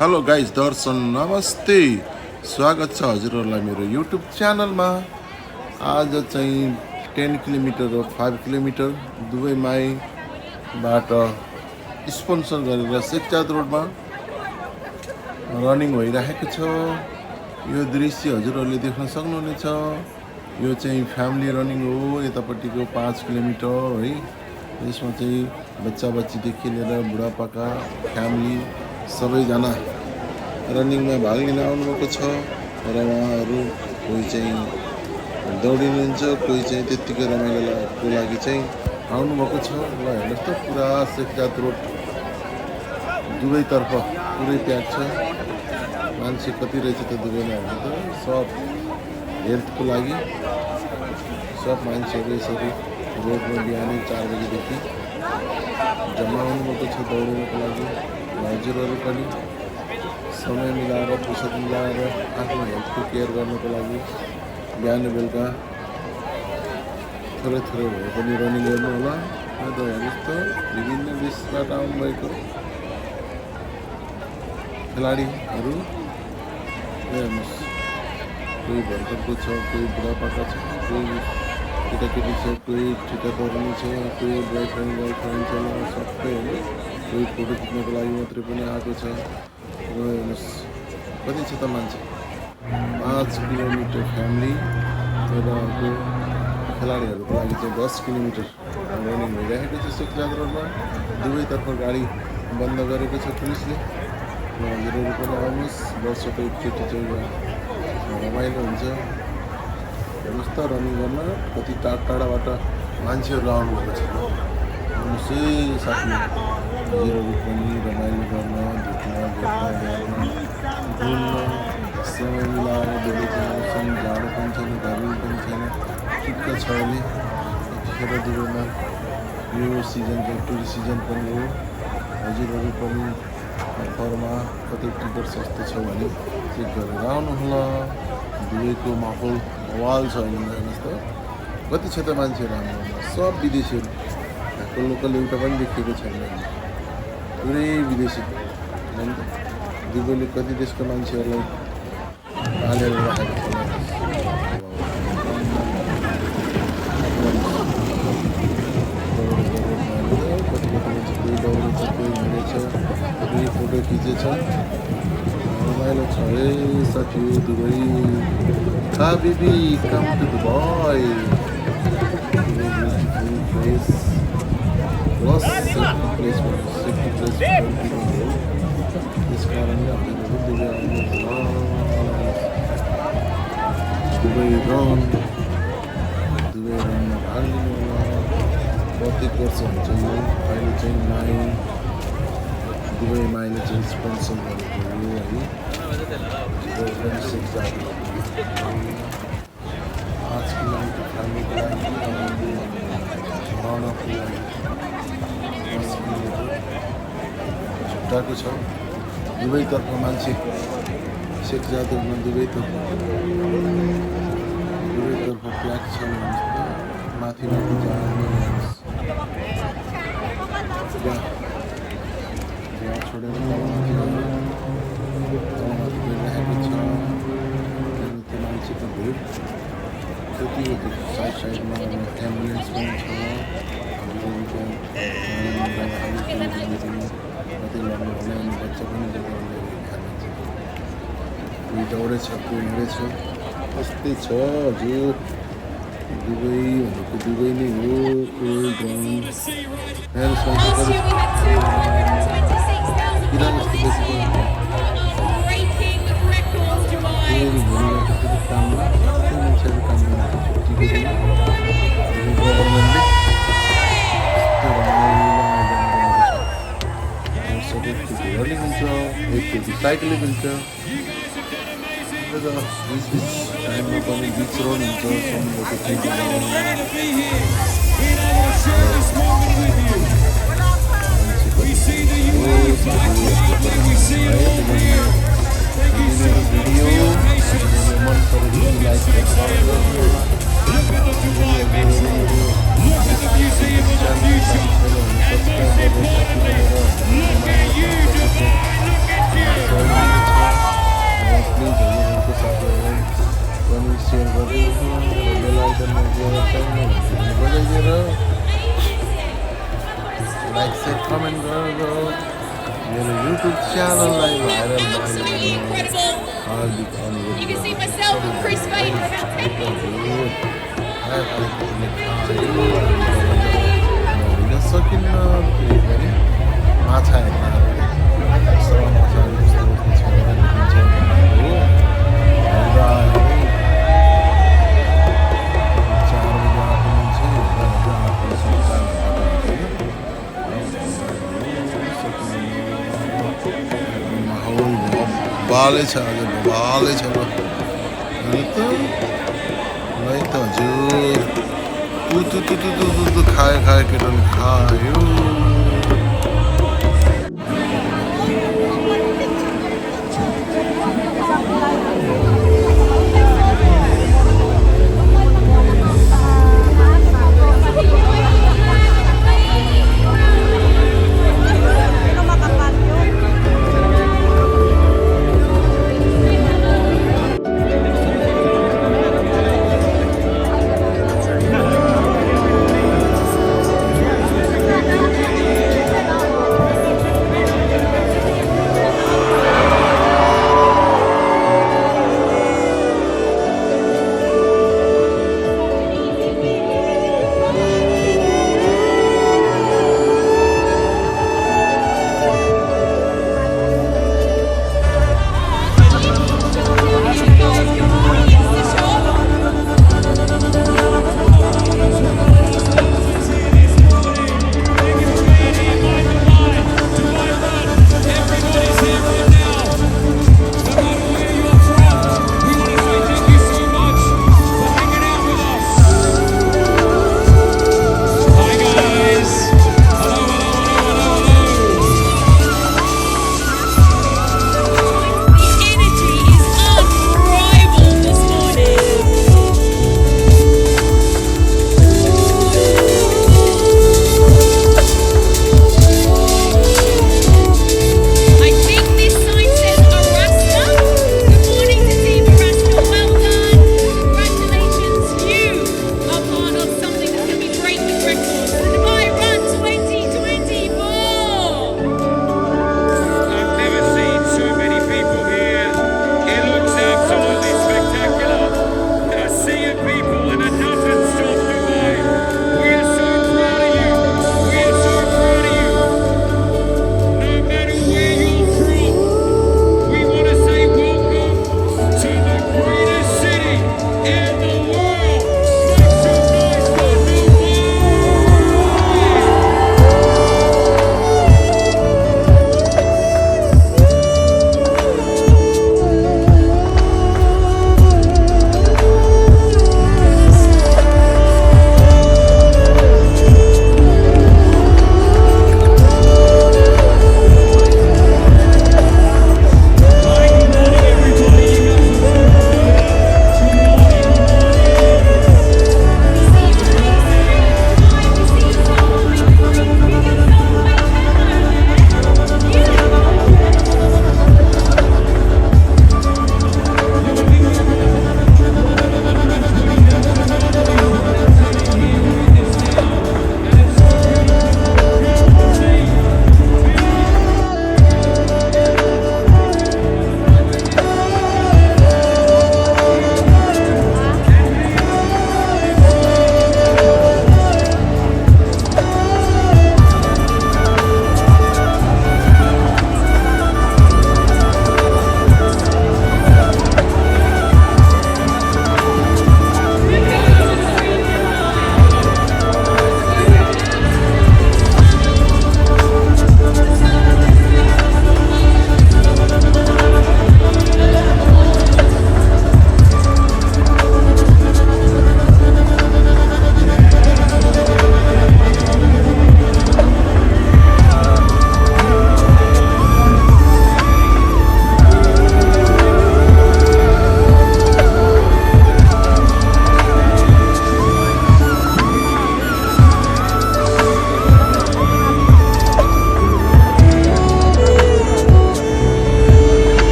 Hello guys दर्शन नमस्ते स्वागत छ हजुरहरूलाई मेरो युट्युब च्यानलमा। आज चाहिँ 10 किलोमिटर र 5 किलोमिटर दुवै माईबाट स्पोन्सर गरेर शेखजाद रोडमा रनिङ भइरहेको छ। यो दृश्य हजुरहरूले देख्न सक्नुहुनेछ। यो चाहिँ फ्यामिली रनिङ हो। यतापट्टिको 5 किलोमिटर है। यसमा चाहिँ बच्चा बच्चीदेखि लिएर बुढापाका फ्यामिली सबैजना रनिङमा भाग लिन आउनुभएको छ र उहाँहरू कोही चाहिँ दौडिनुहुन्छ, कोही चाहिँ त्यत्तिकै रमाइलोको लागि चाहिँ आउनुभएको छ। ल हेर्नुहोस् त पुरा शेखजाद रोड दुवैतर्फ पुरै प्याक छ। मान्छे कति रहेछ त दुवैमा हेर्नु त। सब हेल्थको लागि सब मान्छेहरू यसरी रोडमा बिहानै 4 बजीदेखि जम्मा हुनुभएको छ दौडिनको लागि। हजुरहरू पनि समय मिलाएर फुर्सद मिलाएर आफ्नो हेल्थको केयर गर्नको लागि बिहान बेलुका थोरै थोरै भए पनि रनिङ गर्नु होला। हेर्नुहोस् त विभिन्न देशबाट आउनुभएको खेलाडीहरू हेर्नुहोस्। कोही भर्खरको छ, कोही बुढापाका छ, कोही केटाकेटी छ, कोही ठिटा दौड्ने छ, कोही बोयफ्रेन्ड गर्लफ्रेन्ड छ, सबै होइन। कोही फोटो खिच्नको लागि मात्रै पनि आएको छ। र हेर्नुहोस् कति छ त मान्छे। 5 किलोमिटर फ्यामिली र अर्को खेलाडीहरूको लागि चाहिँ 10 किलोमिटर रनिङ भइरहेको छ शेखजाद रोडमा। दुवैतर्फ गाडी बन्द गरेको छ पुलिसले। हजुरहरू पनि आउनुहोस्, वर्षको एकचोटि चाहिँ रमाइलो हुन्छ। हेर्नुहोस् त रनिङ गर्न कति टाढाबाट मान्छेहरू आउनुभएको छ। हेर्नुहोस् है साथी, हजुरहरू पनि रमाइलो गर्न घुम्न समय मिलाएर बेलुका मौसम जाडो पनि छैन, गर्मी पनि छैन, ठिक्क छ भने यतिखेर दुवैमा यो सिजनको टुरिस्ट सिजन पनि हो। हजुरहरू पनि अफरमा कतै टिकट सस्तो छ भने चेक गरेर आउनुहोला। दुवैको माहौल वाल छ अहिले। हेर्नुहोस् त कति छ त मान्छेहरू हाम्रो। सब विदेशीहरू, यहाँको लोकल एउटा पनि देखिएको छैन। पुरै विदेशी दुवैले कति देशको मान्छेहरूलाई पालेर राखेको छ। कति मान्छे कोही दौडेछ, कोही हिँडेछ, कोही फोटो खिचेछ। रमाइलो छ है साथी Dubai. Habibi, come to Dubai. Beautiful place. Was safety place for this कारणले हामीहरू दुबई आउनु दुबई रनमा भाग लिनु होला। प्रत्येक वर्ष हुन्छ यो। अहिले चाहिँ दुबई माईले चाहिँ स्पोन्सर गरेको हो है। शेखजाद 5 किलोमिटर फ्यामिलीको लागि रनको लागि 10 किलोमिटर छुट्टाएको छ। दुवैतर्फ मान्छे शेखजाद रोडमा दुवैतर्फ प्याक छ। माथिबाट छोडेर माथि गइरहेको छ। त्यो मान्छेको भिड कति साइडमा एम्बुलेन्स पनि छ। कति लड्नु होला अनि बच्चा पनि कोही दौडेछ, कोही हिँडेछ। कस्तै छ हजुर। दुबई भनेको दुबई नै हो। ग्राउन्ड रनिङ हुन्छ, एकचोटि साइक्लिङ हुन्छ। टाइममा पनि बिच रोड हुन्छ, समुद्रको छेउमा। भिडियो मन पऱ्यो लाइक सब्सक्राइब मेरो युट्युब च्यानललाई भाइरल बनाइदिनु हार्दिक अनुरोध गर्न सकिन्न केही पनि माछा हेर्दा माछा जस्तो देखिन्छ हो 4 बजे आएको मान्छे माहौल बवालै छ आज बवालै छ है त हजुर खायो केटाले खायो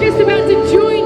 just about to join